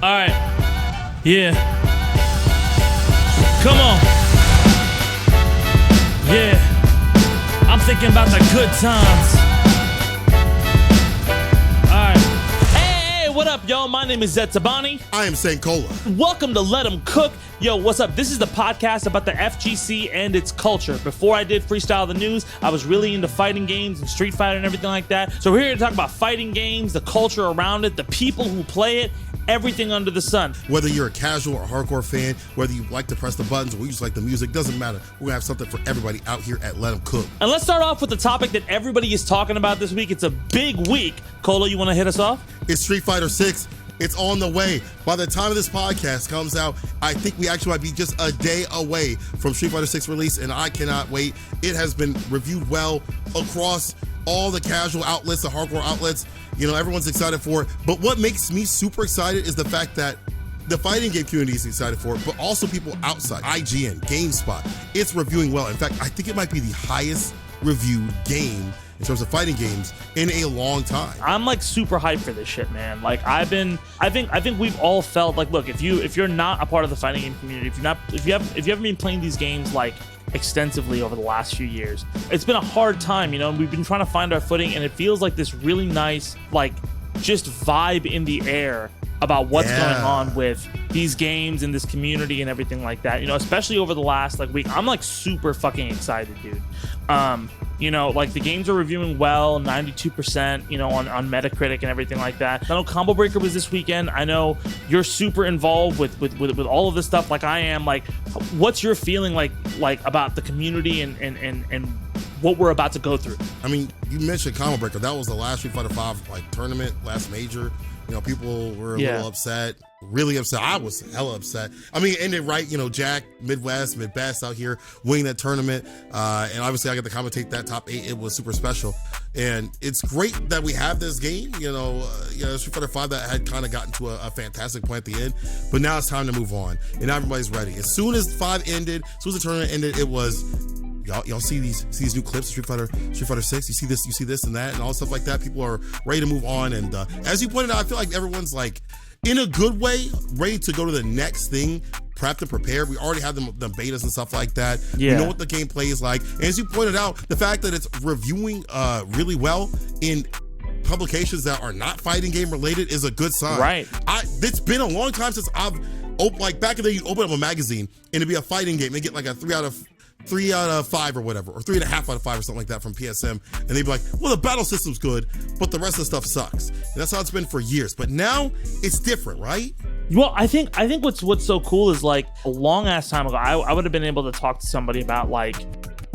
All right. Yeah. Come on. Yeah. I'm thinking about the good times. All right. Hey, what up, y'all? My name is Zaid Tabani. I am St. Cola. Welcome to Let 'Em Cook. Yo, what's up? This is the podcast about the FGC and its culture. Before I did Freestyle the News, I was really into fighting games and Street Fighter and everything like that. So we're here to talk about fighting games, the culture around it, the people who play it, everything under the sun. Whether you're a casual or hardcore fan, whether you like to press the buttons or you just like the music, doesn't matter. We're gonna have something for everybody out here at Let 'Em Cook. And let's start off with the topic that everybody is talking about this week. It's a big week. Cola, you want to hit us off? It's Street Fighter 6. It's on the way. By the time this podcast comes out, I think we actually might be just a day away from Street Fighter 6 release, and I cannot wait. It has been reviewed well across all the casual outlets, the hardcore outlets. You know, everyone's excited for it. But what makes me super excited is the fact that the fighting game community is excited for it, but also people outside, IGN, GameSpot. It's reviewing well. In fact, I think it might be the highest reviewed game in terms of fighting games in a long time. I'm like super hyped for this shit, man. Like I think we've all felt like, look, if you're not a part of the fighting game community, if you haven't been playing these games like extensively over the last few years, it's been a hard time, you know, and we've been trying to find our footing, and it feels like this really nice, like, just vibe in the air about what's going on with these games and this community and everything like that, you know, especially over the last like week. I'm like super fucking excited, dude. You know, like the games are reviewing well, 92%, you know, on Metacritic and everything like that. I know Combo Breaker was this weekend. I know you're super involved with all of this stuff like I am. Like, what's your feeling like about the community and what we're about to go through? I mean, you mentioned Combo Breaker. That was the last Street Fighter 5 like tournament, last major. You know, people were a little upset, really upset. I was hella upset. I mean, ended right, you know, Jack, Midwest, Mid-Best out here winning that tournament. And obviously I got to commentate that top 8. It was super special. And it's great that we have this game, you know, Street Fighter 5 that had kind of gotten to a fantastic point at the end. But now it's time to move on. And now everybody's ready. As soon as 5 ended, as soon as the tournament ended, it was... Y'all see these new clips of Street Fighter 6. You see this and that and all stuff like that. People are ready to move on, and as you pointed out, I feel like everyone's like in a good way ready to go to the next thing, prepped and prepared. We already have the betas and stuff like that. We know what the gameplay is like, and as you pointed out, the fact that it's reviewing really well in publications that are not fighting game related is a good sign. Right. It's been a long time since I've like back in the day, you open up a magazine and it'd be a fighting game and get like a 3 out of 5 or whatever, or 3.5 out of 5 or something like that from PSM, and they'd be like, well, the battle system's good, but the rest of the stuff sucks. And that's how it's been for years. But now it's different, right? Well, I think what's so cool is like a long ass time ago, I would have been able to talk to somebody about like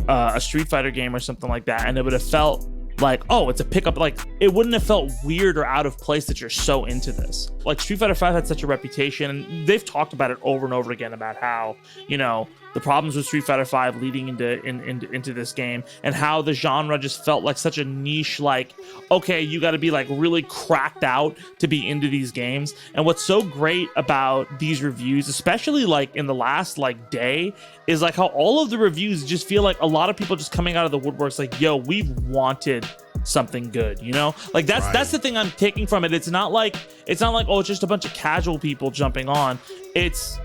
a Street Fighter game or something like that, and it would have felt like, oh, it's a pickup. Like, it wouldn't have felt weird or out of place that you're so into this. Like, Street Fighter 5 had such a reputation, and they've talked about it over and over again about how, you know, the problems with Street Fighter 5 leading into this game, and how the genre just felt like such a niche, like, okay, you got to be like really cracked out to be into these games. And what's so great about these reviews, especially like in the last like day, is like how all of the reviews just feel like a lot of people just coming out of the woodworks like, yo, we've wanted something good, you know? Like that's the thing I'm taking from it. It's not like oh, it's just a bunch of casual people jumping on. It's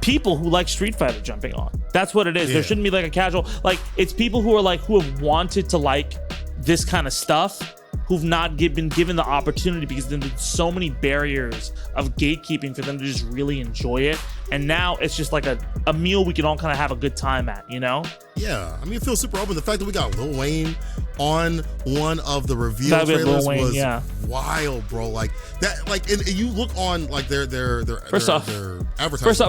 people who like Street Fighter jumping on. That's what it is. There shouldn't be like a casual, like, it's people who are like, who have wanted to like this kind of stuff, who've not been given the opportunity because there's so many barriers of gatekeeping for them to just really enjoy it. And now it's just like a meal we can all kind of have a good time at, you know? Yeah, I mean, it feels super open. The fact that we got Lil Wayne on one of the reveal trailers was wild, bro. Like that, like, and you look on like their advertising. First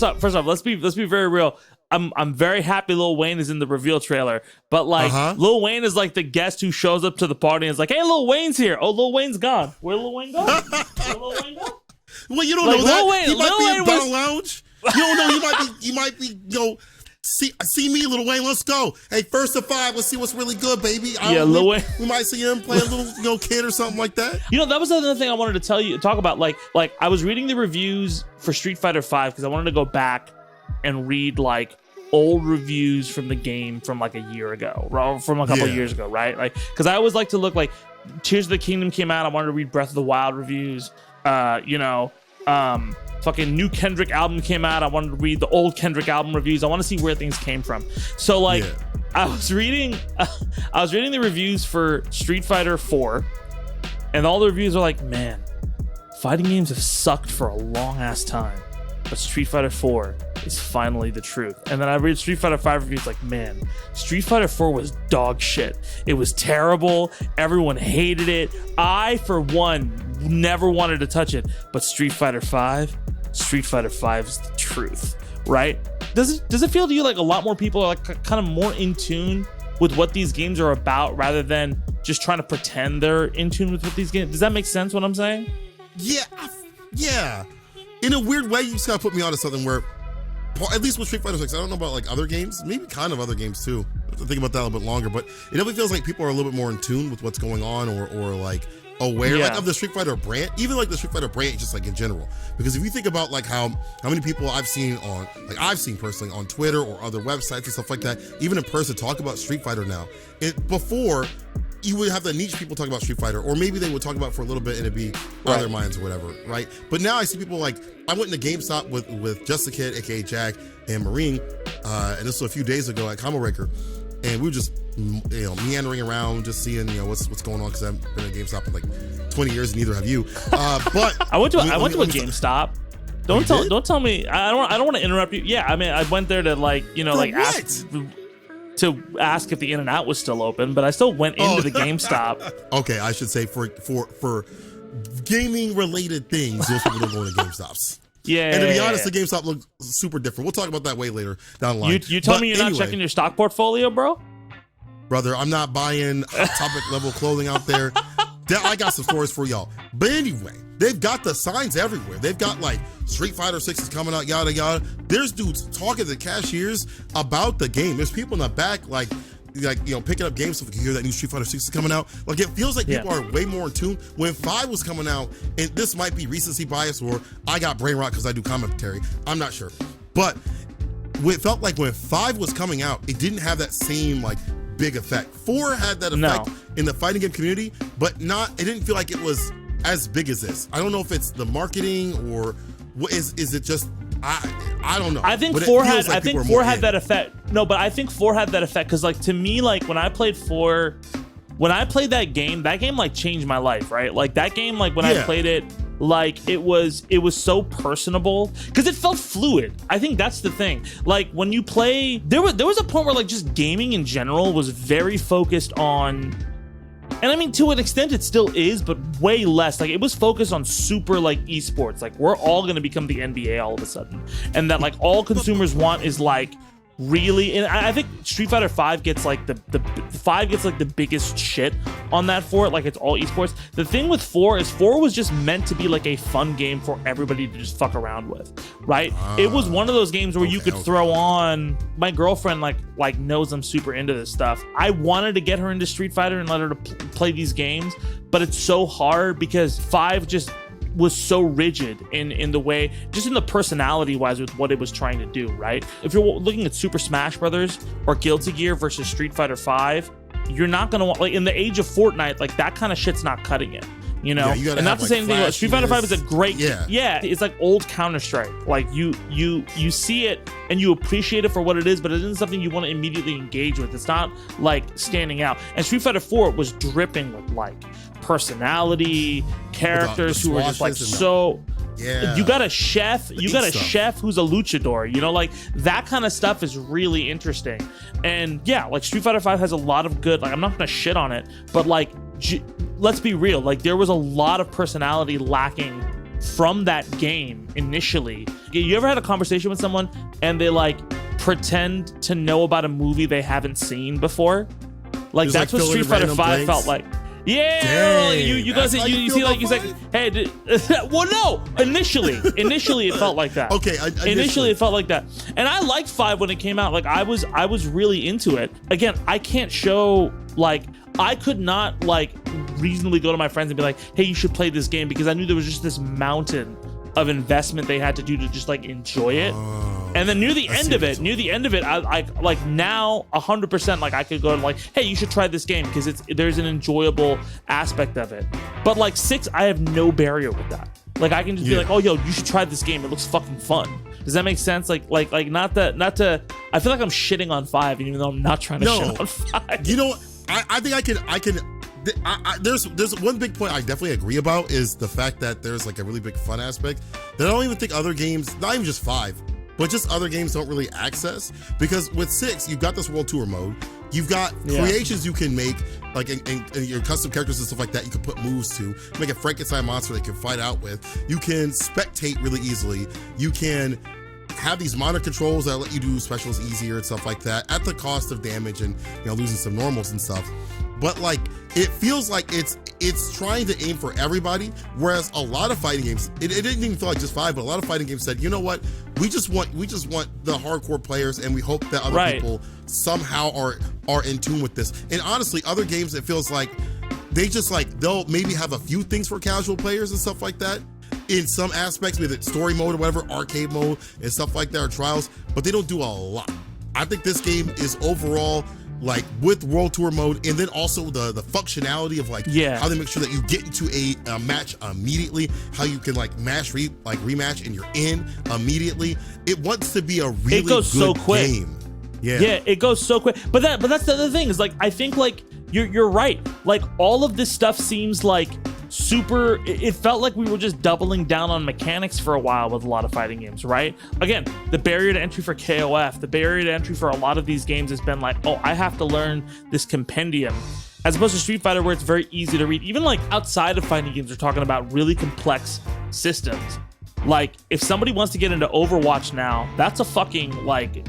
off, let's be very real. I'm very happy Lil Wayne is in the reveal trailer, but like Lil Wayne is like the guest who shows up to the party and is like, hey, Lil Wayne's here. Oh, Lil Wayne's gone. Where Lil Wayne go? Where Lil Wayne go? Well, you don't know that. He might be in Battle Lounge. You don't know. You might be. You know, see me, Lil Wayne. Let's go. Hey, first of 5. Let's see what's really good, baby. Lil Wayne. We might see him play a little, kid or something like that. You know, that was another thing I wanted to talk about. Like I was reading the reviews for Street Fighter 5 because I wanted to go back and read like old reviews from the game from like a year ago, or from a couple of years ago, right? Like, because I always like to look like Tears of the Kingdom came out. I wanted to read Breath of the Wild reviews. You know, Fucking new Kendrick album came out. I wanted to read the old Kendrick album reviews. I want to see where things came from. So like, I was reading the reviews for Street Fighter 4, and all the reviews are like, man, fighting games have sucked for a long ass time, but Street Fighter 4 is finally the truth. And then I read Street Fighter 5 reviews like, man, Street Fighter 4 was dog shit. It was terrible. Everyone hated it. I, for one, never wanted to touch it. But Street Fighter 5 is the truth, right? Does it feel to you like a lot more people are like kind of more in tune with what these games are about rather than just trying to pretend they're in tune with what these games? Does that make sense what I'm saying? Yeah. In a weird way, you just gotta put me onto something where, at least with Street Fighter 6, I don't know about like other games, maybe kind of other games too. I have to think about that a little bit longer, but it definitely feels like people are a little bit more in tune with what's going on or like aware like of the Street Fighter brand, even like the Street Fighter brand just like in general. Because if you think about like how many people I've seen personally on Twitter or other websites and stuff like that, even in person, talk about Street Fighter now. Before, you would have the niche people talk about Street Fighter, or maybe they would talk about it for a little bit and it'd be on their minds or whatever, right? But now I see people like, I went into GameStop with Just a Kid, aka Jack, and Marine, and this was a few days ago at Combo Breaker, and we were just meandering around, just seeing what's going on, because I've been at GameStop in like 20 years, and neither have you. But I went to a GameStop. Don't tell me. I don't want to interrupt you. Yeah, I mean, I went there to ask if the In-N-Out was still open, but I still went into the GameStop. Okay, I should say for gaming related things, those people don't go to GameStops. Yeah. And to be honest, the GameStop looks super different. We'll talk about that way later down the line. You tell me you're not checking your stock portfolio, bro? Brother, I'm not buying Hot Topic level clothing out there. I got some stories for y'all. But anyway, they've got the signs everywhere. They've got like Street Fighter 6 is coming out, yada yada. There's dudes talking to the cashiers about the game. There's people in the back like picking up games so we can hear that new Street Fighter 6 is coming out. Like, it feels like people are way more in tune. When 5 was coming out, and this might be recency bias or I got brain rot because I do commentary, I'm not sure. But it felt like when 5 was coming out, it didn't have that same like big effect. 4 had that effect in the fighting game community, but it didn't feel like it was as big as this. I don't know if it's the marketing or what is it just I don't know. I think 4 had that effect. No, but I think 4 had that effect because like to me, like when I played 4, when I played that game like changed my life, right? Like that game, like when I played it, like it was so personable because it felt fluid. I think that's the thing. Like when you play, there was a point where like just gaming in general was very focused on, and I mean to an extent it still is, but way less. Like it was focused on super like esports. Like we're all gonna become the NBA all of a sudden, and that like all consumers want is like really, and I think Street Fighter 5 gets like the 5 gets like the biggest shit on that for it. Like it's all esports. The thing with 4 is 4 was just meant to be like a fun game for everybody to just fuck around with, right? It was one of those games where you could throw on. My girlfriend like knows I'm super into this stuff. I wanted to get her into Street Fighter and let her to play these games, but it's so hard because 5 just was so rigid in the way, just in the personality wise with what it was trying to do, right? If you're looking at Super Smash Brothers or Guilty Gear versus Street Fighter 5, you're not gonna want, like in the age of Fortnite, like that kind of shit's not cutting it, you know? And not to say anything about Street Fighter 5 is a great, it's like old Counter-Strike. Like you see it and you appreciate it for what it is, but it isn't something you want to immediately engage with. It's not like standing out. And Street Fighter 4 was dripping with like personality, characters who were just like so. Yeah, you got a chef who's a luchador, you know, like that kind of stuff is really interesting. And yeah, like Street Fighter 5 has a lot of good, like I'm not gonna shit on it, but like let's be real, like there was a lot of personality lacking from that game initially. You ever had a conversation with someone and they like pretend to know about a movie they haven't seen before? Like that's what Street Fighter 5 felt like. Yeah, you guys, you see, like, he's like, hey, well, no, initially it felt like that. Okay, initially it felt like that, and I liked 5 when it came out. Like I was really into it. Again, I can't show, like, I could not like reasonably go to my friends and be like, hey, you should play this game, because I knew there was just this mountain of investment they had to do to just like enjoy it. And then near the end of it, I like now 100% like I could go and like, hey, you should try this game because there's an enjoyable aspect of it. But like 6, I have no barrier with that. Like I can just be like, oh, yo, you should try this game. It looks fucking fun. Does that make sense? Like not to. I feel like I'm shitting on 5, even though I'm not trying to shit on 5. You know, I think I can. There's one big point I definitely agree about is the fact that there's like a really big fun aspect that I don't even think other games, not even just 5, but just other games don't really access. Because with 6, you've got this world tour mode. You've got creations you can make, like in your custom characters and stuff like that. You can put moves to make a Frankenstein monster that you can fight out with. You can spectate really easily. You can have these minor controls that let you do specials easier and stuff like that at the cost of damage and losing some normals and stuff. But like it feels like it's trying to aim for everybody, whereas a lot of fighting games, it didn't even feel like just 5, but a lot of fighting games said, you know what, we just want the hardcore players, and we hope that other people somehow are in tune with this. And honestly, other games, it feels like they just like they'll maybe have a few things for casual players and stuff like that in some aspects, maybe story mode or whatever, arcade mode and stuff like that, or trials, but they don't do a lot. I think this game is overall, like with world tour mode, and then also the functionality of like how they make sure that you get into a match immediately, how you can like rematch and you're in immediately. It wants to be a really good game. Yeah, it goes so quick. But that's the other thing is like I think like you're right. Like all of this stuff seems like super. It felt like we were just doubling down on mechanics for a while with a lot of fighting games, right? Again, the barrier to entry for KOF, the barrier to entry for a lot of these games has been like, oh, I have to learn this compendium, as opposed to Street Fighter where it's very easy to read. Even like outside of fighting games, we're talking about really complex systems. Like if somebody wants to get into Overwatch now, that's a fucking like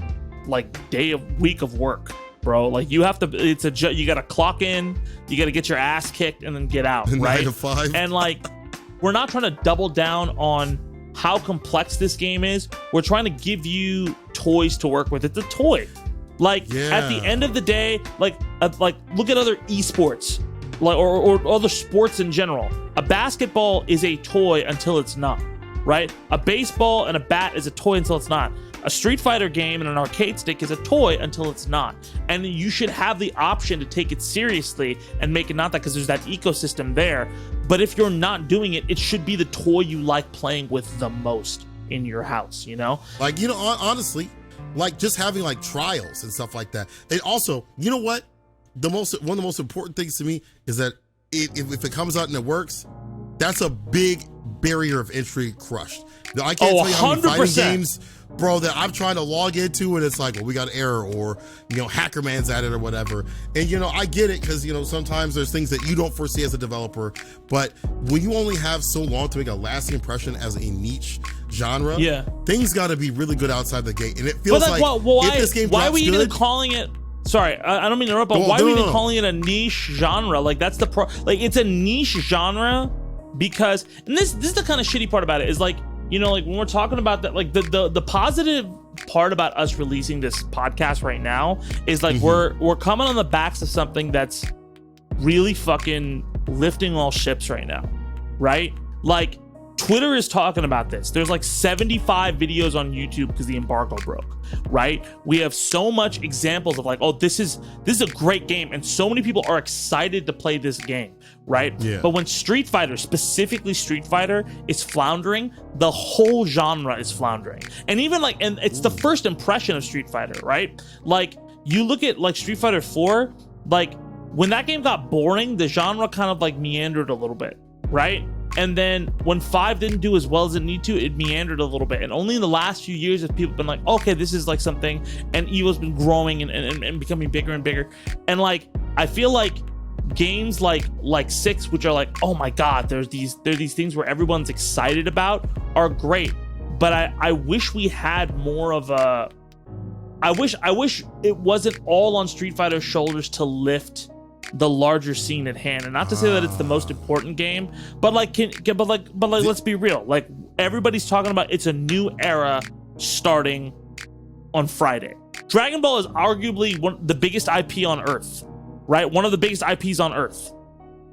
week of work, bro. Like you have to, you gotta clock in, you gotta get your ass kicked and then get out, right? 9 to 5. And like, we're not trying to double down on how complex this game is. We're trying to give you toys to work with. It's a toy. Like at the end of the day, like look at other esports, like or other sports in general. A basketball is a toy until it's not, right? A baseball and a bat is a toy until it's not. A Street Fighter game and an arcade stick is a toy until it's not. And you should have the option to take it seriously and make it not that, because there's that ecosystem there. But if you're not doing it, it should be the toy you like playing with the most in your house, you know? Like, honestly, like just having like trials and stuff like that. And also, you know what? One of the most important things to me is that if it comes out and it works, that's a big barrier of entry crushed. Now, I can't tell you how many fighting games, bro, that I'm trying to log into and it's like, well, we got an error, or Hacker Man's at it or whatever. And I get it, because sometimes there's things that you don't foresee as a developer, but when you only have so long to make a lasting impression as a niche genre, things got to be really good outside the gate. And it feels if this game why are we even good, calling it? Sorry, I don't mean to interrupt, but why are we even calling it a niche genre? Like that's it's a niche genre because, and this is the kind of shitty part about it is like, like when we're talking about that, like the positive part about us releasing this podcast right now is like we're coming on the backs of something that's really fucking lifting all ships right now, right? Like Twitter is talking about this. There's like 75 videos on YouTube because the embargo broke, right? We have so much examples of like, oh, this is a great game, and so many people are excited to play this game, right? Yeah. But when Street Fighter, specifically Street Fighter, is floundering, the whole genre is floundering. And even like, and it's the first impression of Street Fighter, right? Like you look at like Street Fighter 4, like when that game got boring, the genre kind of like meandered a little bit, right? And then when 5 didn't do as well as it needed to, it meandered a little bit. And only in the last few years have people been like, okay, this is like something, and EVO's been growing and becoming bigger and bigger. And like, I feel like games like 6, which are like, oh my God, there are these things where everyone's excited about, are great. But I wish we had more of a, I wish it wasn't all on Street Fighter's shoulders to lift the larger scene at hand. And not to say that it's the most important game, but like let's be real, like everybody's talking about it's a new era starting on Friday. Dragon Ball is arguably the biggest IP on Earth, right? One of the biggest IPs on Earth.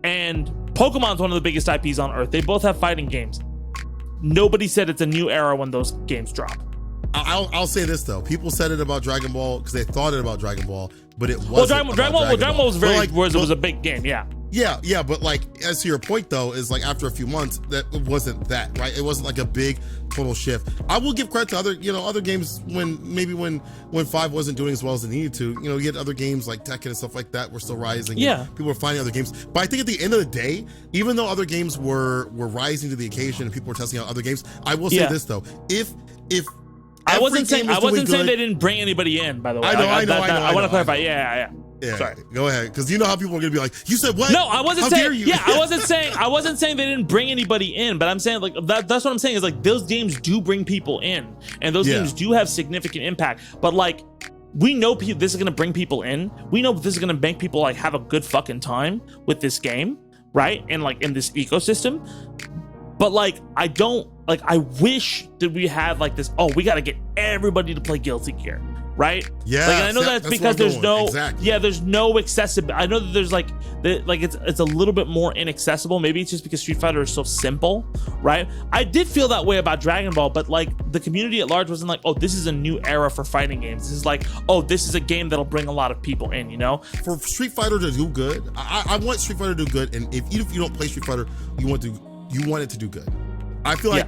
And Pokemon's one of the biggest IPs on Earth. They both have fighting games. Nobody said it's a new era when those games drop. I'll say this though. People said it about Dragon Ball because they thought it about Dragon Ball, but it wasn't. Dragon Ball was was a big game, yeah. Yeah, but like, as to your point though, is like after a few months, that it wasn't that, right? It wasn't like a big total shift. I will give credit to other games when 5 wasn't doing as well as it needed to. You had other games like Tekken and stuff like that were still rising. Yeah. People were finding other games. But I think at the end of the day, even though other games were rising to the occasion and people were testing out other games, I will say this though. If I wasn't saying they didn't bring anybody in, by the way. I know. I want to clarify. Yeah. Sorry. Go ahead, because you know how people are gonna be like, "You said what?" No, I wasn't saying. Dare you? Yeah, I wasn't saying they didn't bring anybody in, but I'm saying like that's what I'm saying is like those games do bring people in, and those games do have significant impact. But like, we know this is gonna bring people in. We know this is gonna make people like have a good fucking time with this game, right? And like in this ecosystem. But like, I wish that we had like this. Oh, we got to get everybody to play Guilty Gear. Right? Yeah. Like, and I know that's because there's no, exactly. Yeah, there's no accessibility. I know that there's like it's a little bit more inaccessible. Maybe it's just because Street Fighter is so simple, right? I did feel that way about Dragon Ball, but like the community at large wasn't like, oh, this is a new era for fighting games. This is like, oh, this is a game that'll bring a lot of people in, For Street Fighter to do good, I want Street Fighter to do good, and even if you don't play Street Fighter, you want it to do good. I feel like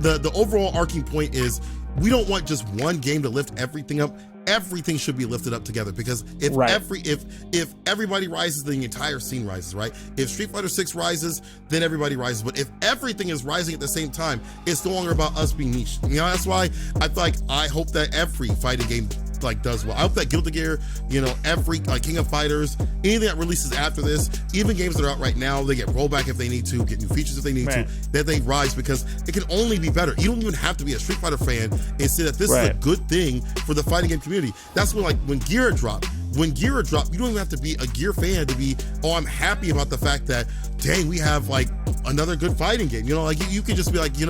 the overall arcing point is, we don't want just one game to lift everything up. Everything should be lifted up together, because if everybody rises, then the entire scene rises, right? If Street Fighter 6 rises, then everybody rises. But if everything is rising at the same time, it's no longer about us being niche. That's why I hope that every fighting game like does well. I hope that Guilty Gear, every King of Fighters, anything that releases after this, even games that are out right now, they get rollback if they need to, get new features if they need to, that they rise, because it can only be better. You don't even have to be a Street Fighter fan and say that this is a good thing for the fighting game community. That's when Gear dropped. When Gear dropped, you don't even have to be a Gear fan to be, oh, I'm happy about the fact that, dang, we have like another good fighting game. You can just be like,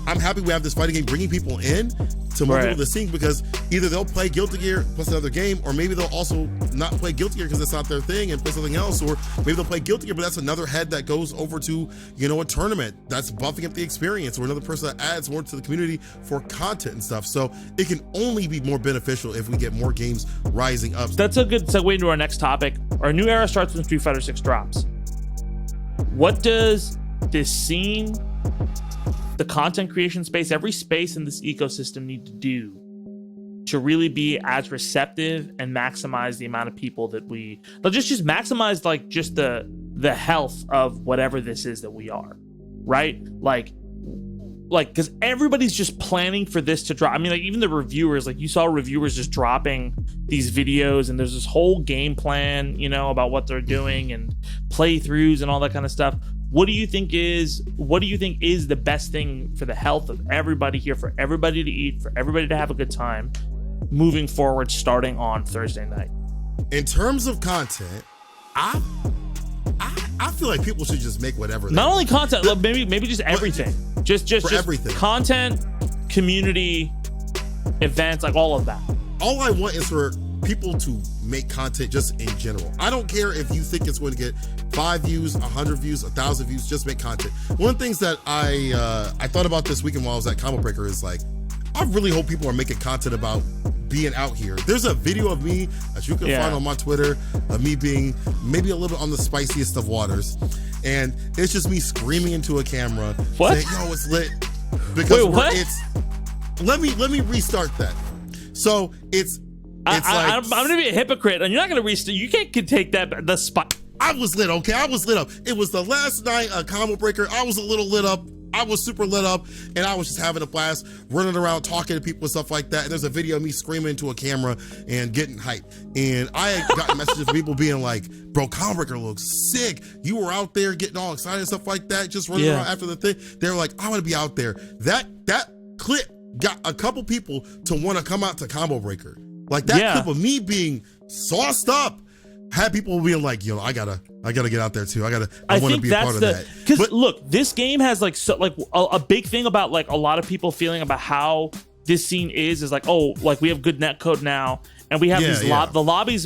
I'm happy we have this fighting game bringing people in to move into the scene, because either they'll play Guilty Gear plus another game, or maybe they'll also not play Guilty Gear because it's not their thing and play something else, or maybe they'll play Guilty Gear, but that's another head that goes over to, a tournament that's buffing up the experience, or another person that adds more to the community for content and stuff. So it can only be more beneficial if we get more games rising up. That's a good segue into our next topic. Our new era starts when Street Fighter 6 drops. What does this scene, the content creation space, every space in this ecosystem need to do to really be as receptive and maximize the amount of people that just maximize like just the health of whatever this is that we are, right? Like because everybody's just planning for this to drop. I mean, like even the reviewers, like you saw reviewers just dropping these videos, and there's this whole game plan, about what they're doing and playthroughs and all that kind of stuff. What do you think is the best thing for the health of everybody here, for everybody to eat, for everybody to have a good time moving forward, starting on Thursday night? In terms of content, I feel like people should just make whatever. Not only content, maybe just everything. Just everything. Content, community, events, like all of that. All I want is for people to make content just in general. I don't care if you think it's going to get 5 views, 100 views, 1,000 views, just make content. One of the things that I thought about this weekend while I was at Combo Breaker is like, I really hope people are making content about being out here. There's a video of me that you can find on my Twitter of me being maybe a little bit on the spiciest of waters. And it's just me screaming into a camera saying, yo, it's lit. Because let me restart that. So it's I'm gonna be a hypocrite, and you're not gonna restart. You can't take that the spot. I was lit, okay? I was lit up. It was the last night Combo Breaker. I was a little lit up. I was super lit up, and I was just having a blast, running around, talking to people and stuff like that. And there's a video of me screaming into a camera and getting hyped. And I had gotten messages from people being like, bro, Combo Breaker looks sick. You were out there getting all excited and stuff like that, just running around after the thing. They're like, I want to be out there. That clip got a couple people to want to come out to Combo Breaker. Like that clip of me being sauced up had people being like, yo, I gotta get out there too. I want to be a part of that. Because look, this game has like a big thing about like a lot of people feeling about how this scene is like, oh, like we have good netcode now, and we have the lobbies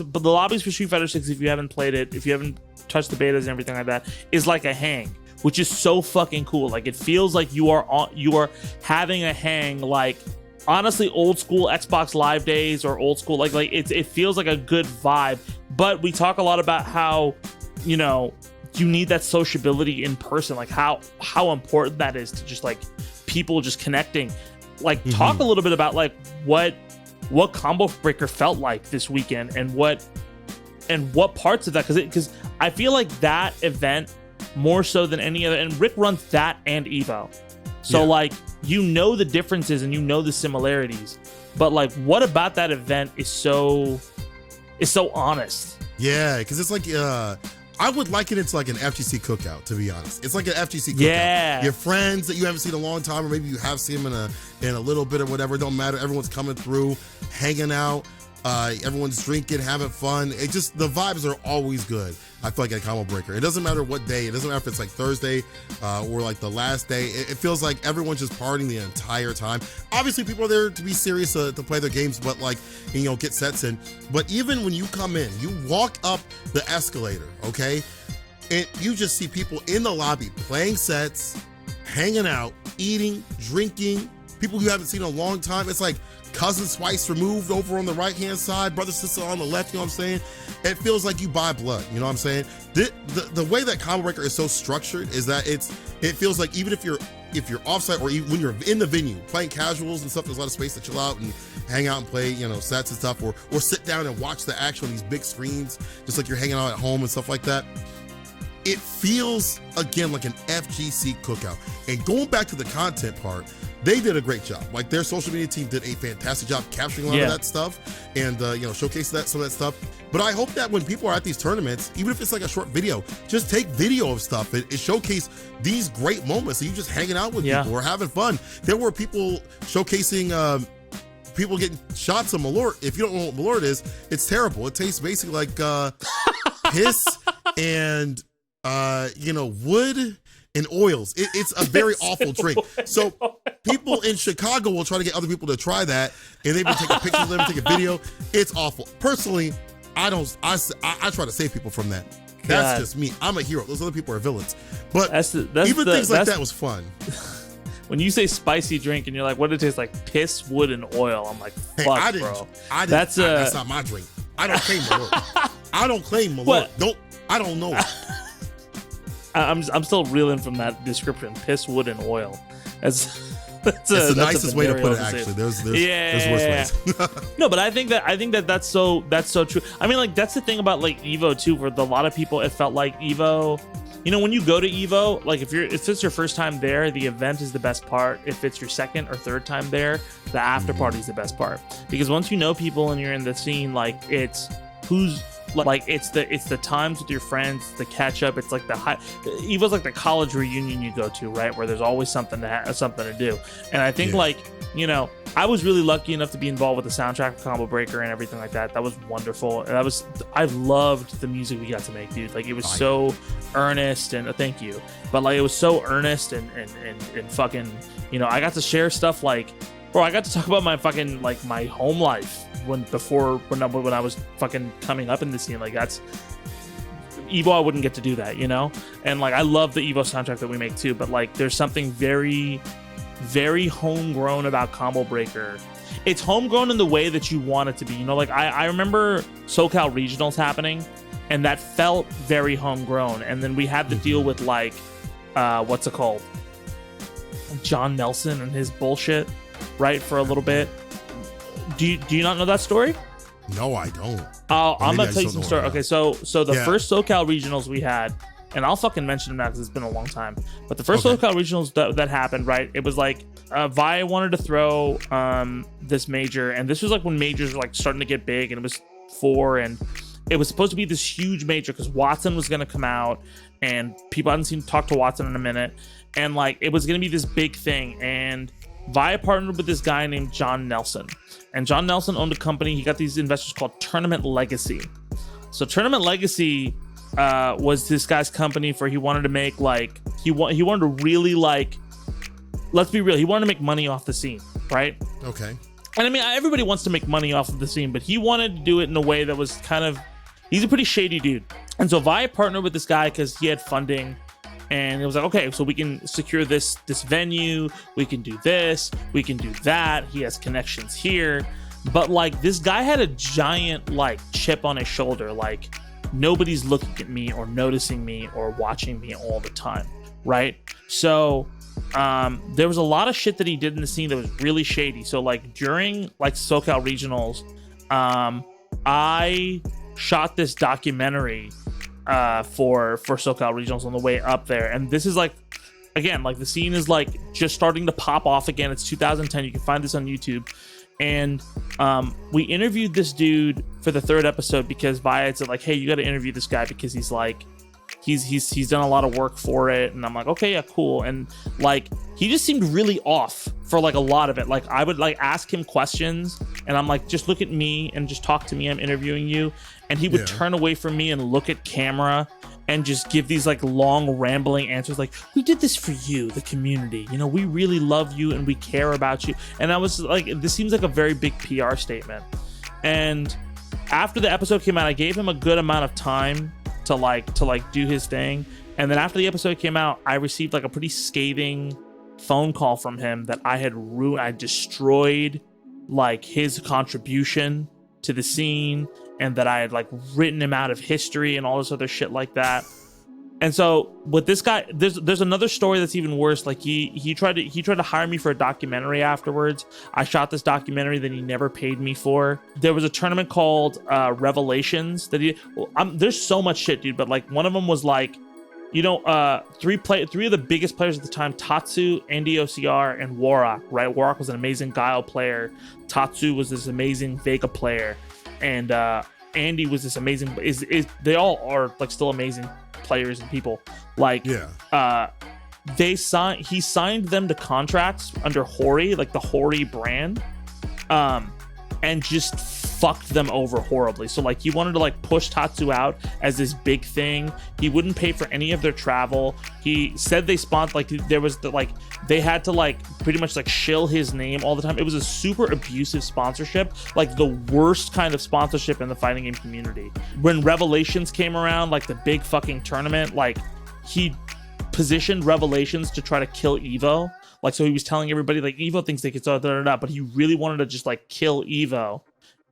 for Street Fighter 6. If you haven't played it, if you haven't touched the betas and everything like that, is like a hang, which is so fucking cool. Like it feels like you are having a hang, like honestly old school Xbox Live days or old school like it feels like a good vibe. But we talk a lot about how you know, you need that sociability in person, like how important that is to just like people just connecting. Like talk a little bit about like what Combo Breaker felt like this weekend and what parts of that, because I feel like that event more so than any other, and Rick runs that and Evo, so like you know the differences and you know the similarities, but like what about that event is so honest. Yeah, because it's like I would liken it to like an FGC cookout, to be honest. It's like an FGC cookout. Yeah. Your friends that you haven't seen in a long time, or maybe you have seen them in a little bit or whatever, it don't matter. Everyone's coming through, hanging out, everyone's drinking, having fun. It just, the vibes are always good, I feel like, at Combo Breaker. It doesn't matter what day, it doesn't matter if it's like Thursday or like the last day. It feels like everyone's just partying the entire time. Obviously, people are there to be serious, to play their games, but like, you know, get sets in. But even when you come in, you walk up the escalator, okay? And you just see people in the lobby playing sets, hanging out, eating, drinking, people you haven't seen in a long time. It's like cousins twice removed over on the right-hand side, brother, sister on the left, you know what I'm saying? It feels like you buy blood, you know what I'm saying? The way that Combo Breaker is so structured is that it feels like even if you're offsite, or even when you're in the venue playing casuals and stuff, there's a lot of space to chill out and hang out and play, you know, sets and stuff, or sit down and watch the action on these big screens, just like you're hanging out at home and stuff like that. It feels, again, like an FGC cookout. And going back to the content part, they did a great job. Like, their social media team did a fantastic job capturing a lot of that stuff and, you know, showcasing some of that stuff. But I hope that when people are at these tournaments, even if it's like a short video, just take video of stuff and showcase these great moments. So you just hanging out with people or having fun. There were people showcasing people getting shots of Malort. If you don't know what Malort is, it's terrible. It tastes basically like piss and you know, wood and oils. It's a very awful drink. So people in Chicago will try to get other people to try that, and they will take a picture of them, take a video. It's awful. Personally, I try to save people from that. That's just me. I'm a hero. Those other people are villains. But even things like that was fun. When you say spicy drink and you're like, what did it taste like? Piss, wood, and oil. I'm like, fuck, bro. That's not my drink. I don't claim Malort. I don't claim Malort. I don't know. I'm still reeling from that description. Piss, wood, and oil. That's the nicest way to put it. Actually, there's worse ways. No, but I think that's so true. I mean, like, that's the thing about like Evo too. For a lot of people, it felt like Evo. You know, when you go to Evo, like if it's your first time there, the event is the best part. If it's your second or third time there, the after party is the best part, because once you know people and you're in the scene, like it's the times with your friends, the catch up. It's like Evo's like the college reunion you go to, right? Where there's always something to do. And I think like, you know, I was really lucky enough to be involved with the soundtrack of Combo Breaker and everything like that. That was wonderful. And I loved the music we got to make, dude. Like, it was so earnest, and thank you. But like, it was so earnest and fucking, you know, I got to share stuff like, bro, I got to talk about my fucking, like, my home life when I was fucking coming up in the scene. Like, that's Evo, I wouldn't get to do that, you know? And like, I love the Evo soundtrack that we make too, but like, there's something very, very homegrown about Combo Breaker. It's homegrown in the way that you want it to be, you know? Like, I remember SoCal Regionals happening, and that felt very homegrown. And then we had to deal with like, what's it called? John Nelson and his bullshit, right? For a little bit. Do you not know that story? No, I don't. I'm gonna tell you some story. Okay, so the first SoCal Regionals we had, and I'll fucking mention them now because it's been a long time. But the first SoCal Regionals that happened, right? It was like Vi wanted to throw this major, and this was like when majors were like starting to get big, and it was 4, and it was supposed to be this huge major because Watson was gonna come out, and people hadn't seen talk to Watson in a minute, and like it was gonna be this big thing, and Vi partnered with this guy named John Nelson, and John Nelson owned a company. He got these investors called Tournament Legacy. So Tournament Legacy was this guy's company for, he wanted to make like, he wanted to really, like, let's be real, he wanted to make money off the scene, right? Okay. And I mean, everybody wants to make money off of the scene, but he wanted to do it in a way that was kind of, he's a pretty shady dude. And so Vi partnered with this guy because he had funding. And it was like, okay, so we can secure this venue, we can do this, we can do that. He has connections here. But like, this guy had a giant like chip on his shoulder. Like, nobody's looking at me or noticing me or watching me all the time, right? So there was a lot of shit that he did in the scene that was really shady. So like during like SoCal Regionals, I shot this documentary for SoCal Regionals on the way up there, and this is like, again, like the scene is like just starting to pop off again. It's 2010. You can find this on YouTube. And we interviewed this dude for the 3rd episode because Via said like, hey, you got to interview this guy because he's like, he's done a lot of work for it. And I'm like, okay, yeah, cool. And like, he just seemed really off for like a lot of it. Like I would like ask him questions and I'm like, just look at me and just talk to me. I'm interviewing you. And he would turn away from me and look at camera and just give these like long rambling answers like, we did this for you, the community, you know, we really love you and we care about you. And I was like, this seems like a very big PR statement. And after the episode came out, I gave him a good amount of time to do his thing. And then after the episode came out, I received like a pretty scathing phone call from him that I had I destroyed like his contribution to the scene, and that I had like written him out of history and all this other shit like that. And so with this guy, there's another story that's even worse. Like he tried to hire me for a documentary afterwards. I shot this documentary that he never paid me for. There was a tournament called Revelations that there's so much shit, dude. But like one of them was like, you know, three of the biggest players at the time, Tatsu, Andy OCR, and Warrock, right? Warrock was an amazing Guile player. Tatsu was this amazing Vega player. And Andy was this amazing, they all are like still amazing players and people. Like, he signed them to contracts under Hori, like the Hori brand, and just fucked them over horribly. So like he wanted to like push Tatsu out as this big thing. He wouldn't pay for any of their travel. He said they sponsored, like there was they had to like pretty much like shill his name all the time. It was a super abusive sponsorship, like the worst kind of sponsorship in the fighting game community. When Revelations came around, like the big fucking tournament, like he positioned Revelations to try to kill Evo. Like, so he was telling everybody like Evo thinks they could but he really wanted to just like kill Evo.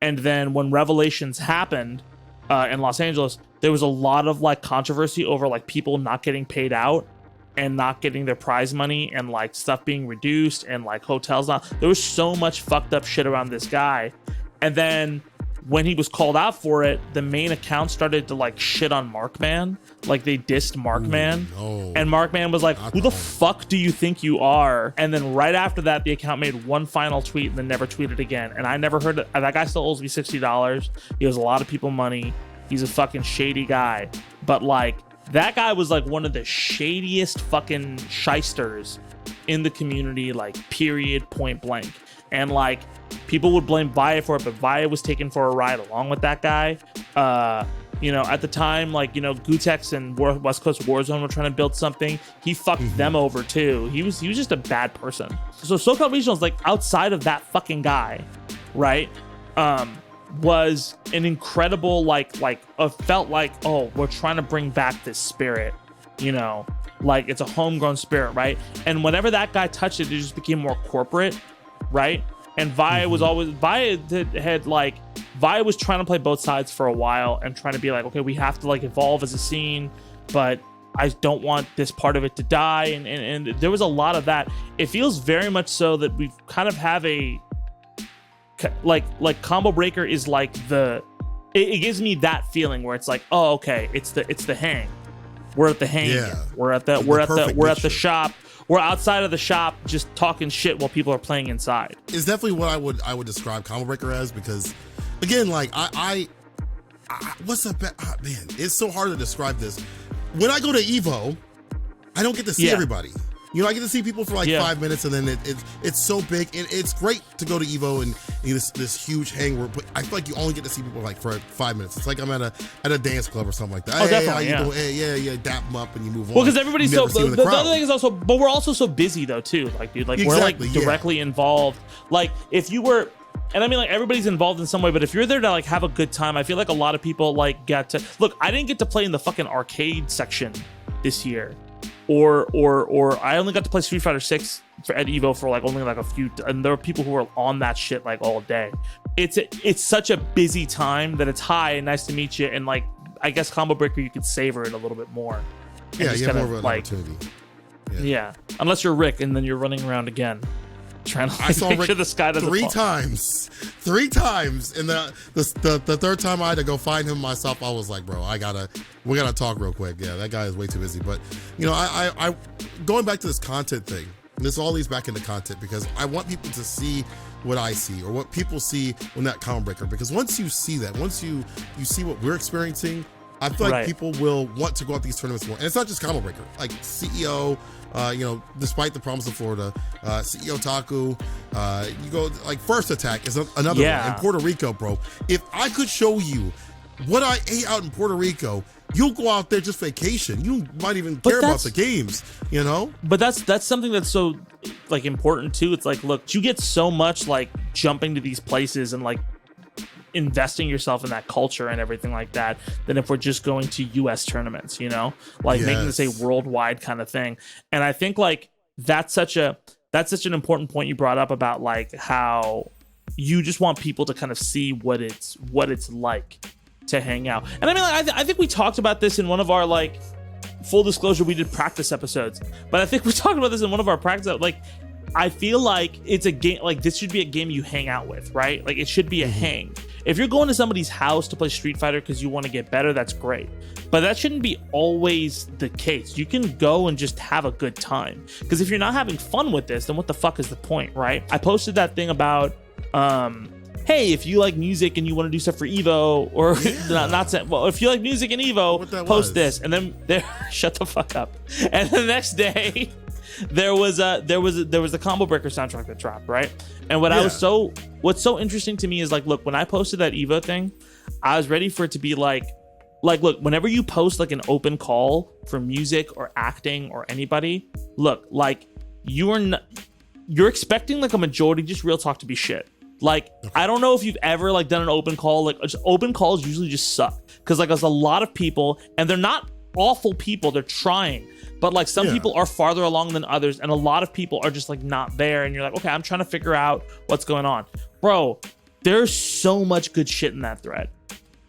And then when Revelations happened in Los Angeles, there was a lot of like controversy over like people not getting paid out and not getting their prize money and like stuff being reduced and like hotels not. There was so much fucked up shit around this guy. And then when he was called out for it, the main account started to like shit on Markman. Like they dissed Markman. No. And Markman was like, who the fuck do you think you are? And then right after that, the account made one final tweet and then never tweeted again. And I never heard it. That guy still owes me $60. He owes a lot of people money. He's a fucking shady guy. But like, that guy was like one of the shadiest fucking shysters in the community, like period, point blank. And like, people would blame Via for it, but Via was taken for a ride along with that guy. You know, at the time, like, you know, Gutex and West Coast Warzone were trying to build something. He fucked them over too. He was just a bad person. So SoCal Regionals, like outside of that fucking guy, right? Was an incredible felt like, oh, we're trying to bring back this spirit, you know, like it's a homegrown spirit, right? And whenever that guy touched it, it just became more corporate, right? And Via was always, Via was trying to play both sides for a while and trying to be like, okay, we have to like evolve as a scene, but I don't want this part of it to die. And there was a lot of that. It feels very much so that we kind of have a, like Combo Breaker is like it gives me that feeling where it's like, oh, okay, it's the hang. We're at the hang. Yeah. We're at the shop. We're outside of the shop just talking shit while people are playing inside. It's definitely what I would describe Combo Breaker as, because again, like I what's up, man, it's so hard to describe this. When I go to Evo, I don't get to see everybody. You know, I get to see people for like 5 minutes, and then it's so big, and it's great to go to Evo and this huge hang where, but I feel like you only get to see people like for 5 minutes. It's like I'm at a dance club or something like that. Oh, definitely, yeah, dap them up and you move on. Well, because everybody's so, the other thing is also, but we're also so busy though too. Like, dude, like exactly, we're like directly involved. Like if you were, and I mean, like everybody's involved in some way, but if you're there to like have a good time, I feel like a lot of people like get to look. I didn't get to play in the fucking arcade section this year. Or I only got to play Street Fighter 6 at Evo for like only like a few, and there were people who were on that shit like all day. It's such a busy time that it's hi and nice to meet you, and like I guess Combo Breaker, you could savor it a little bit more. Yeah, you have more of an opportunity. Yeah, unless you're Rick and then you're running around again, trying to I saw make Rick sure the sky doesn't three fall. times, and the third time I had to go find him myself. I was like, bro, we gotta talk real quick. Yeah, that guy is way too busy. But you know, I going back to this content thing. This all leads back into content because I want people to see what I see or what people see when that Combo Breaker. Because once you see that, once you see what we're experiencing, I feel like people will want to go out these tournaments more. And it's not just Combo Breaker, like CEO. You know, despite the problems in Florida, CEO Taku, you go like First Attack is another one in Puerto Rico, bro. If I could show you what I ate out in Puerto Rico, you'll go out there just vacation. You might even care about the games, you know? But that's something that's so like important too. It's like, look, you get so much like jumping to these places and like investing yourself in that culture and everything like that than if we're just going to US tournaments, you know, like making this a worldwide kind of thing. And I think like that's such an important point you brought up about like how you just want people to kind of see what it's like to hang out. And I mean, like, I think we talked about this in one of our, like, full disclosure, we did practice episodes, but I think we talked about this in one of our practice, like, I feel like it's a game, like this should be a game you hang out with, right? Like it should be a hang. If you're going to somebody's house to play Street Fighter because you want to get better, that's great. But that shouldn't be always the case. You can go and just have a good time. Because if you're not having fun with this, then what the fuck is the point, right? I posted that thing about, hey, if you like music and you want to do stuff for Evo, or well, if you like music and Evo, post this. And then shut the fuck up. And the next day, there was the Combo Breaker soundtrack that dropped, right? And what's so interesting to me is like, look, when I posted that Evo thing, I was ready for it to be like, look, whenever you post like an open call for music or acting or anybody, look, like you're expecting like a majority, just real talk, to be shit. Like, I don't know if you've ever like done an open call. Like, open calls usually just suck because like there's a lot of people and they're not awful people. They're trying, but like some people are farther along than others, and a lot of people are just like not there. And you're like, okay, I'm trying to figure out what's going on, bro. There's so much good shit in that thread.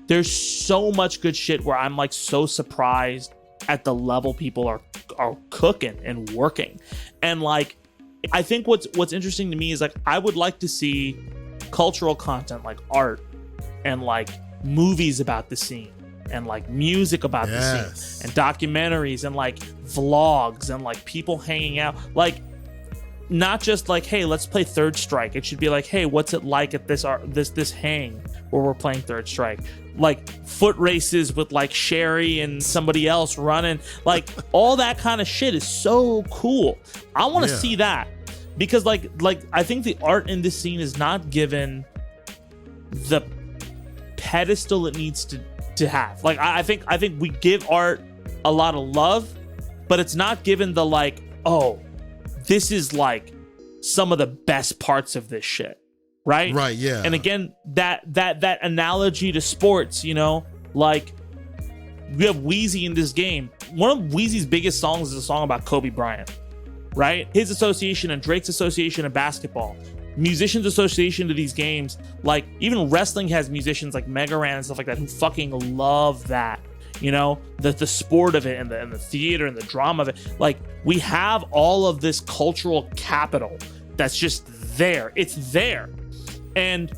There's so much good shit where I'm like so surprised at the level people are cooking and working. And like, I think what's interesting to me is like, I would like to see cultural content like art and like movies about the scene and like music about the scene and documentaries and like vlogs and like people hanging out, like not just like, hey, let's play Third Strike. It should be like, hey, what's it like at this hang where we're playing Third Strike? Like foot races with like Sherry and somebody else running, like all that kind of shit is so cool. I want to see that, because like I think the art in this scene is not given the pedestal it needs to have. Like I think we give art a lot of love, but it's not given the like, oh, this is like some of the best parts of this shit. Right? Right, yeah. And again, that analogy to sports, you know, like we have Wheezy in this game. One of Wheezy's biggest songs is a song about Kobe Bryant, right? His association and Drake's association of basketball, musicians' association to these games, like even wrestling has musicians like Mega Ran and stuff like that who fucking love that, you know, the sport of it and the theater and the drama of it. Like we have all of this cultural capital that's just there. It's there. And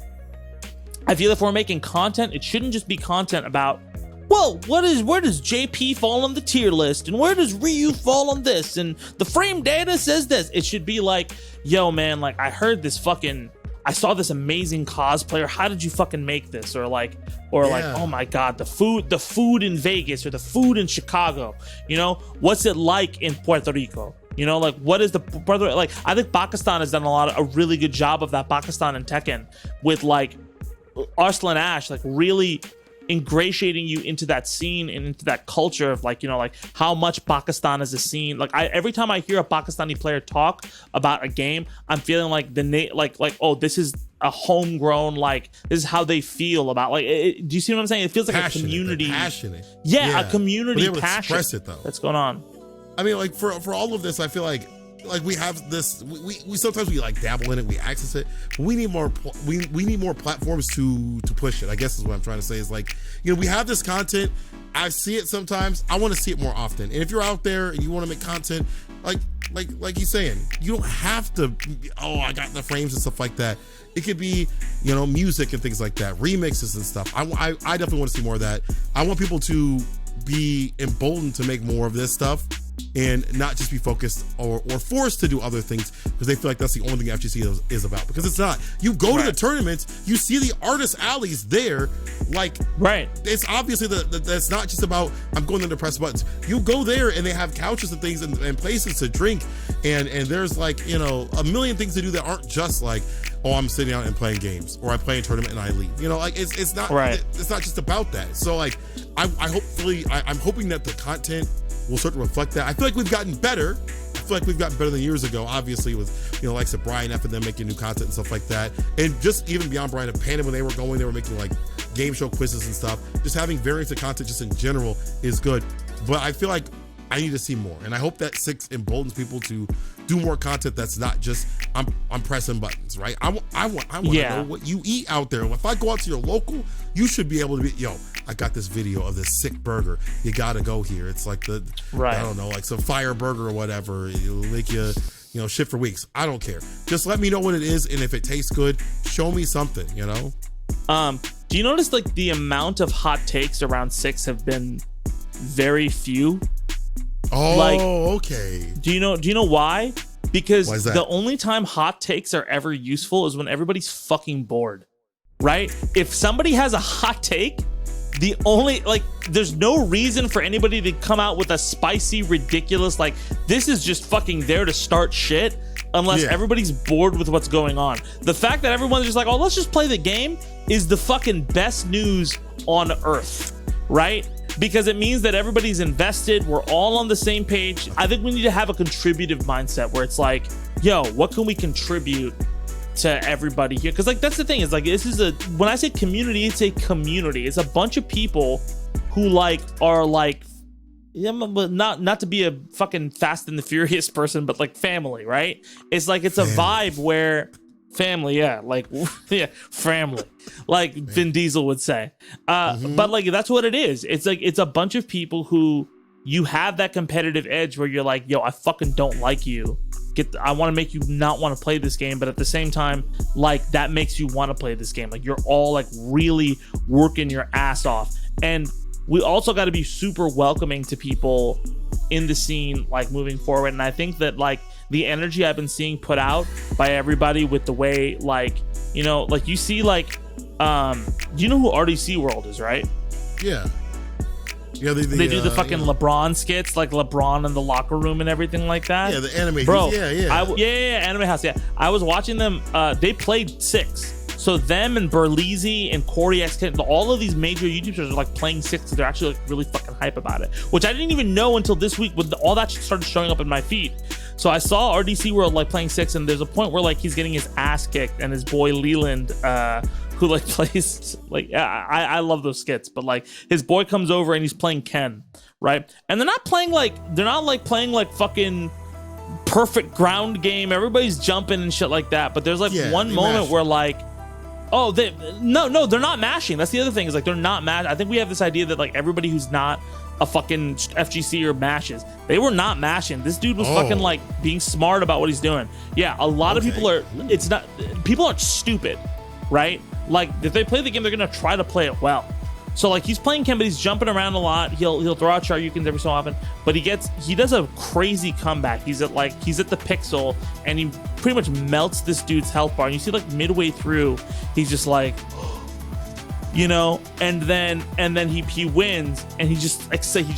I feel if we're making content, it shouldn't just be content about, well, where does JP fall on the tier list? And where does Ryu fall on this? And the frame data says this. It should be like, yo, man, like I saw this amazing cosplayer. How did you fucking make this? Or like, oh my God, the food in Vegas or the food in Chicago. You know, what's it like in Puerto Rico? You know, like what is the brother? Like I think Pakistan has done a really good job of that. Pakistan and Tekken with like Arslan Ash, like really ingratiating you into that scene and into that culture of like, you know, like how much Pakistan is a scene. Like every time I hear a Pakistani player talk about a game, I'm feeling like like oh, this is a homegrown, like this is how they feel about like. Do you see what I'm saying? It feels like passionate, a community, passionate. Yeah, a community passion. Express it though. That's going on. I mean, like for all of this, I feel like like we have this, we sometimes we like dabble in it, we access it, but we need more, we need more platforms to push it, I guess is what I'm trying to say. Is like, you know, we have this content, I see it sometimes, I want to see it more often. And if you're out there and you want to make content, like he's saying, you don't have to, oh, I got the frames and stuff like that. It could be, you know, music and things like that, remixes and stuff. I definitely want to see more of that. I want people to be emboldened to make more of this stuff and not just be focused or forced to do other things because they feel like that's the only thing FGC is about, because it's not. You go to the tournaments, you see the artist alleys there, like, it's obviously that's not just about I'm going there to press buttons. You go there and they have couches and things and places to drink, and there's like, you know, a million things to do that aren't just like, oh, I'm sitting out and playing games, or I play a tournament and I leave. You know, like it's not it's not just about that. So like I'm hoping that the content will start to reflect that. I feel like we've gotten better. I feel like we've gotten better than years ago, obviously, with, you know, like Brian F and them making new content and stuff like that. And just even beyond Brian and Panda, when they were making like game show quizzes and stuff. Just having variants of content just in general is good. But I feel like I need to see more. And I hope that 6 emboldens people to do more content that's not just I'm pressing buttons, right? I want to know what you eat out there. If I go out to your local, you should be able to be, yo, I got this video of this sick burger. You gotta go here. It's like the I don't know, like some fire burger or whatever. It'll make you know, shit for weeks. I don't care. Just let me know what it is, and if it tastes good, show me something, you know? Do you notice like the amount of hot takes around 6 have been very few? Oh, like, okay. Do you know why? Because the only time hot takes are ever useful is when everybody's fucking bored, right? If somebody has a hot take, the only, like, there's no reason for anybody to come out with a spicy, ridiculous, like, this is just fucking there to start shit, unless everybody's bored with what's going on. The fact that everyone's just like, oh, let's just play the game is the fucking best news on earth, right? Because it means that everybody's invested. We're all on the same page. I think we need to have a contributive mindset where it's like, yo, what can we contribute to everybody here? Because like, that's the thing, is like, this is when I say community, it's a community. It's a bunch of people who like are like, not to be a fucking Fast and the Furious person, but like family, right? It's like, it's a vibe where family, family, like Vin Diesel would say. But like, that's what it is. It's like, it's a bunch of people who you have that competitive edge where you're like, yo, I fucking don't like you. I want to make you not want to play this game, but at the same time, like, that makes you want to play this game. Like, you're all like really working your ass off. And we also got to be super welcoming to people in the scene, like, moving forward. And I think that like the energy I've been seeing put out by everybody with the way, like, you know, like you see, like, you know who RDC World is, right? Yeah. Yeah, they do the fucking LeBron skits, like LeBron in the locker room and everything like that. Yeah, the anime. Bro, yeah, Anime House. Yeah, I was watching them. They played 6. So them and Berlizzi and Corey X, all of these major YouTubers are like playing 6. They're actually like really fucking hype about it, which I didn't even know until this week when all that shit started showing up in my feed. So I saw RDC World like playing 6, and there's a point where like he's getting his ass kicked, and his boy Leland, who like plays, like, I love those skits, but like his boy comes over and he's playing Ken, right? And they're not playing like fucking perfect ground game. Everybody's jumping and shit like that, but there's like one moment where like, oh, they're not mashing. That's the other thing, is like, they're not mashing. I think we have this idea that like everybody who's not a fucking FGC or mashes, they were not mashing. This dude was fucking like being smart about what he's doing. Yeah, a lot of people aren't stupid, right? Like, if they play the game, they're gonna try to play it well. So like, he's playing Ken, but he's jumping around a lot. He'll throw out Shoryukens every so often, but he does a crazy comeback. He's at the pixel, and he pretty much melts this dude's health bar. And you see like midway through, he's just like, you know, and then he wins, and he just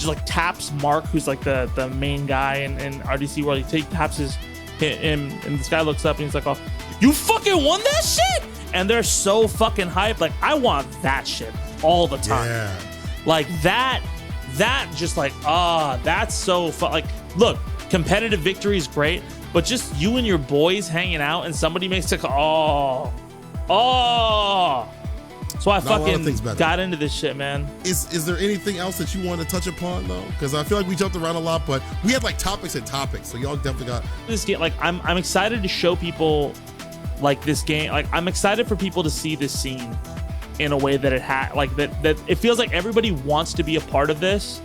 like taps Mark, who's like the main guy in RDC World. He taps him, and this guy looks up and he's like, oh, you fucking won that shit. And they're so fucking hyped. Like, I want that shit all the time. Yeah. Like that just like, that's so fun. Like, look, competitive victory is great, but just you and your boys hanging out and somebody makes like, So I fucking got into this shit, man. Is there anything else that you want to touch upon though? Because I feel like we jumped around a lot, but we had like topics and topics, so y'all definitely got this game. Like I'm excited to show people like this game. Like I'm excited for people to see this scene in a way that it had, like that it feels like everybody wants to be a part of this,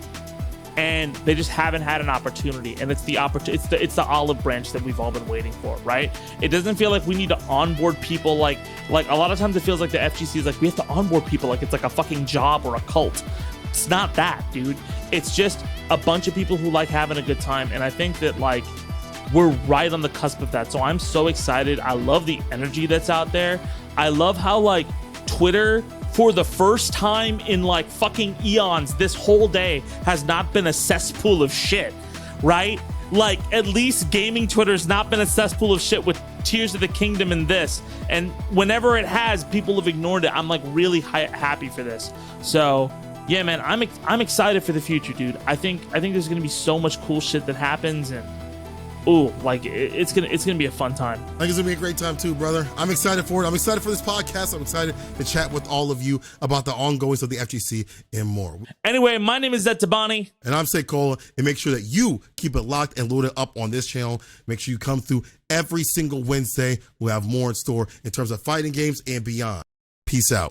and they just haven't had an opportunity. And it's the opportunity. It's the olive branch that we've all been waiting for, right? It doesn't feel like we need to onboard people like a lot of times it feels like the FGC is like we have to onboard people like it's like a fucking job or a cult. It's not that, dude. It's just a bunch of people who like having a good time, and I think that like we're right on the cusp of that. So I'm so excited. I love the energy that's out there. I love how like Twitter, for the first time in like fucking eons, this whole day has not been a cesspool of shit, right? Like at least gaming Twitter's not been a cesspool of shit with Tears of the Kingdom and this. And whenever it has, people have ignored it. I'm like really happy for this. So yeah, man, I'm excited for the future, dude. I think there's gonna be so much cool shit that happens, and ooh, like it's gonna be a fun time. I think it's gonna be a great time too, brother. I'm excited for it. I'm excited for this podcast. I'm excited to chat with all of you about the ongoings of the FGC and more. Anyway, my name is Zaid Tabani. And I'm Zaid Cola. And make sure that you keep it locked and loaded up on this channel. Make sure you come through every single Wednesday. We'll have more in store in terms of fighting games and beyond. Peace out.